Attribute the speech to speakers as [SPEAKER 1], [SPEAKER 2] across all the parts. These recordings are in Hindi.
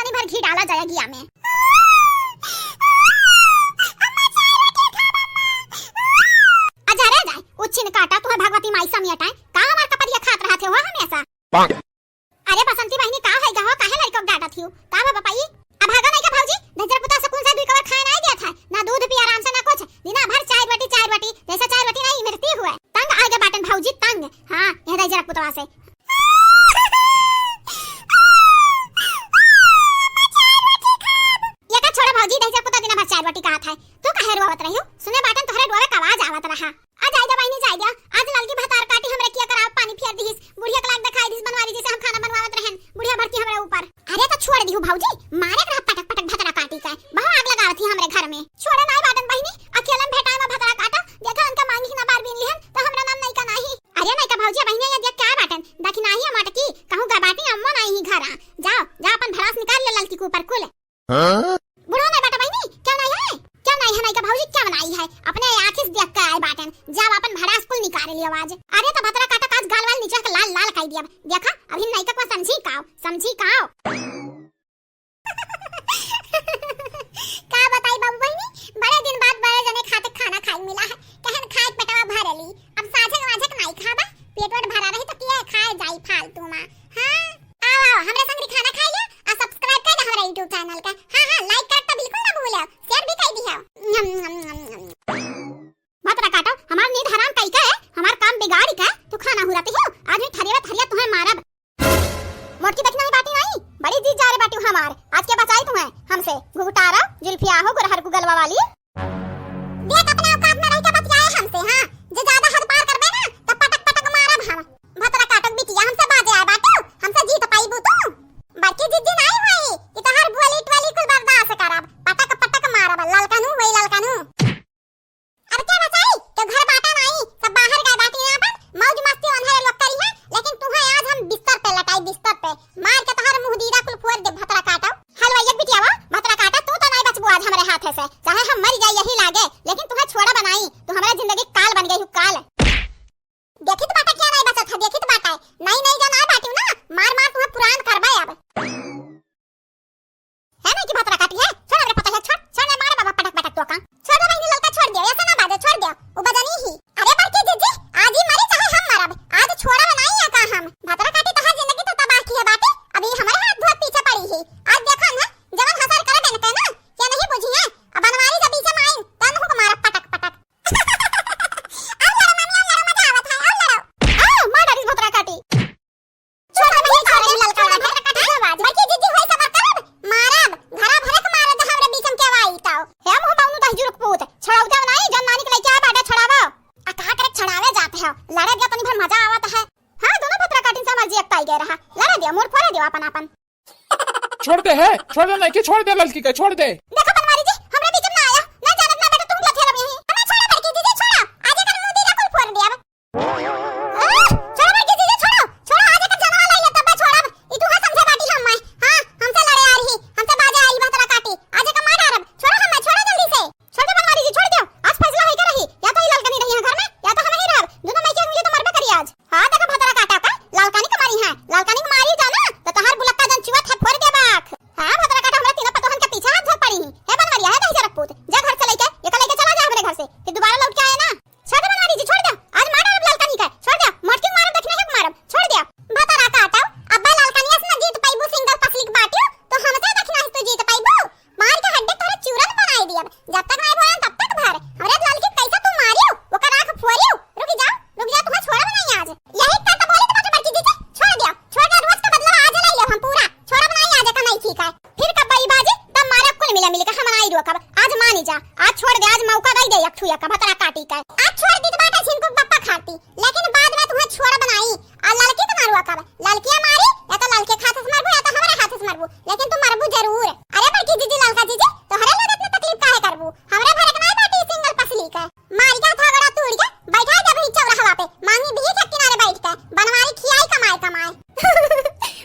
[SPEAKER 1] तनी भर घी डाला जाए घिया में। अजा रे जाए उच्छिन काटा तुम्हें भगवती माई समियटाए का हमार कपड़िया खात रहा थे हो हमेशा। अरे बसंती बहनी का है गहो काहे लड़को डाटा थियो का बाबा पाई अब भागा नहीं का भौजी नजर पुता से कौन सा दुई कवर खाए नहीं दिया था ना दूध पी आराम से ना कुछ दिना भर चाय बाटी जैसा चाय बाटी नहीं मिलती हुए तंग आगे बाटन भौजी तंग। हां यह जरा पुतवा से ये का छोड़ा भौजी दे पुता दिना भर चाय बाटी का था तू काहे रोवत रही हो सुने बाटन तोहरे डोरे का आवाज आवत रहा। आ जाई जा बहनी जाई जा आज लाल की भतार काटी हमरे किया कराव पानी फेर दीस बुढ़िया के लाग दिखाई दीस बनवारी जैसे हम खाना बनवावत रहन बुढ़िया भरती हमरे ऊपर। अरे तो छोड़ दिहु भौजी मारे रहा पटक पटक भतरा काटी का बहुत आग लगावत थी हमरे घर में छोड़े नहीं बाटन बहनी अकेलन भेटाए में भतरा काटा देखा उनका मांगी ना बार बीन लिहन तो हमरा नाम नहीं का नहीं। अरे नहीं का भौजी बहनी ये देख क्या बाटन देखी नहीं मटकी कहूं का बाटी अम्मा नहीं घर आ जाओ जा अपन भड़ास निकाल ले ललकी के ऊपर कुल। बुढ़ो नहीं बाटा बहनी क्या नहीं है नहीं का भौजी क्या बनाई है अपने आंखों से देख कर आए बाटन जब अपन भड़ास कुल निकाल लियो आवाज। अरे तो भतरा काटा काज गाल वाल नीचे के लाल लाल कर दिया देखा अभी नहीं का समझी काओ का बताई बाबू बहनी बड़े दिन बाद बड़े जने खाते खाना खाई मिला है कहन खाए पेटवा भरली अब साझे नहीं खाबा पेट भरा रही तो किए खाए जाई फालतू में। हां आओ हमरे संग खाना खाई ले आ सब्सक्राइब कर दे हमारे YouTube चैनल का। हां लाइक कर तो बिल्कुल ना भूलो शेयर भी कर दियो। भतरा काटो हमार नींद हराम कई का है हमार काम बिगाड़ी का तू खाना हुराती हो आज भी थरिया तुम्हें मारब मोटकी देखना ही बाटी नहीं बड़ी जीत जा रे बाटी हमार आज के बचाई तुम्हें हमसे घुघटारा जुल्फिया हो गुरहर गुगलवा वाली देख अपने औकात में रह के बतियाए हमसे। हां जे ज्यादा हद पार करबे ना तब पटक मारब हम भतरा काटक बिटिया हमसे बाजे आए बाटू हमसे जीत पाईबू तू बाकी जिद्दी नहीं होई कि तोहर बोली टोली कुल बर्दाश्त करब पटक मारब ललकनू वही ललकनू। अब क्या बचाई तो घर बाटा नहीं सब बाहर गए बाटी ना अपन मौज मस्ती अंधारे लोग करी है लेकिन तुम्हें आज हम बिस्तर पे लटाई बिस्तर पे मार के तोहर मुंह दीदा कुल फोड़ दे भतरा काटा हलवाइया बिटिया भतरा काटा तू तो नहीं बचबू आज हमरे हाथ से चाहे हम मर जाए यही लागे लेकिन तुम्हें छोड़ा बनाई तो हमारा जिंदगी काल बन गई हु काल। देखी तो बाटा क्या नहीं बचा था देखी तो बाटा नहीं जो ना बाटी ना मार तुम्हें पुरान करबे अब है ना कि भतरा काटी है छोड़ मेरे पता है छोड़ मार बाबा पटक तो का छोड़ दे बहनी ललका छोड़ दियो ऐसा ना बाजे छोड़ दियो वो बजनी ही। अरे बड़की जीजी आज ही मरी चाहे हम मरब आज छोड़ा नहीं है का हम भतरा काटी तो हर जिंदगी तो तबाह की है बाटे अभी हमारे हाथ बहुत पीछे पड़ी है आज देखा ना जवन हसर करे देन के ना क्या नहीं बुझी है अब बनवारी जब पीछे माइन तन हो मारा पटक आओ लड़ो मम्मी आओ लड़ो मजा आवत है आओ लड़ो आओ मार डाली भतरा काटी छोड़ दे बहनी छोड़ ललका भतरा काटी आवाज बड़की जीजी होई सबर करब मारब घरा भरक मारे द हमरे बीचम के वाई ताओ हे मुंह बाउनु दह जुरुक पूत छड़ाउ दे नहीं जन नानी के लेके आ बाटा छड़ावा आ कहा करे छड़ावे जाते हो लड़े दिया तनी भर मजा आवत है। हां दोनों भतरा काटी से मर्जी एक पाई गए रहा लड़े दिया मोर फोड़े दियो अपन
[SPEAKER 2] छोड़ दे नहीं कि छोड़ दे ललकी का छोड़ दे।
[SPEAKER 1] देखो बनवारी जी हमरे बीच में आया ना जानत ना बेटा तुम लथे रब यही हमें छोड़ा बड़की जीजी छोड़ो आज कर मुंह दीदा कुल फोड़ दिया छोड़ो बड़की जीजी छोड़ो आज का जना लाई ले तब छोड़ब ई तू समझे बाटी हम मैं। हां हमसे लड़े आ रही हमसे बाजे आई भतरा काटी आज का मार डारब छोड़ो हम छोड़ो जल्दी से छोड़ दे बनवारी जी छोड़ दियो आज फैसला है क्या रही या तो ई ललकनी रही है घर में या तो हम ही रहब दोनों में के मुझे तो मरबे करी आज। हां देखो भतरा काटा का ललकनी को मारी है ललकनी को मारी जाना तो तहार बुलक्का जन चुआ थे फोड़ दे बाक। हां भतरा काटा हमरा तीनों पतोहन के पीछे हाथ धर पड़ी है बनवारी है दही जरक पूत जा घर से लेके ये लेके चला जा हमरे घर से फिर दोबारा लौट के आए ना छोड़ दे बनवारी जी छोड़ दे आज मार डारब ललकनी का छोड़ दे मोटकी मारब देखने है मारब छोड़ दे भतरा काटा अब्बा ललकनी से ना जीत पाईबू सिंगल पसलिक बाटियो तो हमसे देखना है तू जीत पाईबू मार के हड्डी तोरे चूरन बनाई दिया जब तक नहीं भरन तब तक भर हमरे ललकी कैसा तू मारियो वो का आंख फोड़ियो रुक जा तुम्हें छोड़ा नहीं आज यही कर तो बोले तो बड़की जीजी छोड़ दिया रोज का बदला आज ले लो हम पूरा छोड़ा नहीं आज का नहीं ठीक है फिर कब बड़ी बाजी तब मारा कुल मिला का हम नहीं रोकब आज मानी जा आज छोड़ दे आज मौका दे दे एक ठुया का भतरा काटी का आज छोड़ दी तो बाटा छिनको पप्पा खाती लेकिन बाद में तुम्हें छोड़ा बनाई आ ललकी तो मारवा का ललकिया मारी या तो ललके हाथ से मारबू या तो हमारे हाथ से मारबू लेकिन तुम मारबू जरूर। अरे बड़की जीजी ललका जीजी तो हरे लगत में तकलीफ काहे करबू हमरे भरक नहीं बाटी सिंगल पसली का मार के थागड़ा तोड़ के बैठा जब ही चौरा हवा पे मांगी भी के किनारे बैठ के बनवारी खियाई कमाए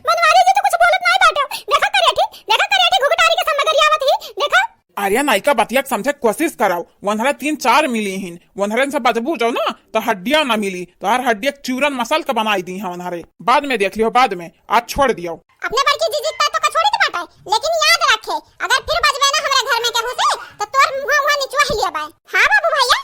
[SPEAKER 1] बनवारी जी तो कुछ बोलत नहीं बाटो देखा करिया घुघटारी के संग गरियावत ही देखा।
[SPEAKER 2] अरे नाइका बतिया समझे कोशिश कराओ 103-4 मिली हिन 100 से बजबू जाओ ना तो हड्डियां ना मिली तो हर हड्डी चूरन मसल का बनाई दी है बाद में देख लियो बाद में आज छोड़ दियो
[SPEAKER 1] अपने बड़की जीजी पे तो का छोड़ी पाए, लेकिन याद रखे अगर फिर बजबे ना हमरा घर में केहू से तो तोर मुंह वहां निचवा हिलिया बाय। हां बाबू भैया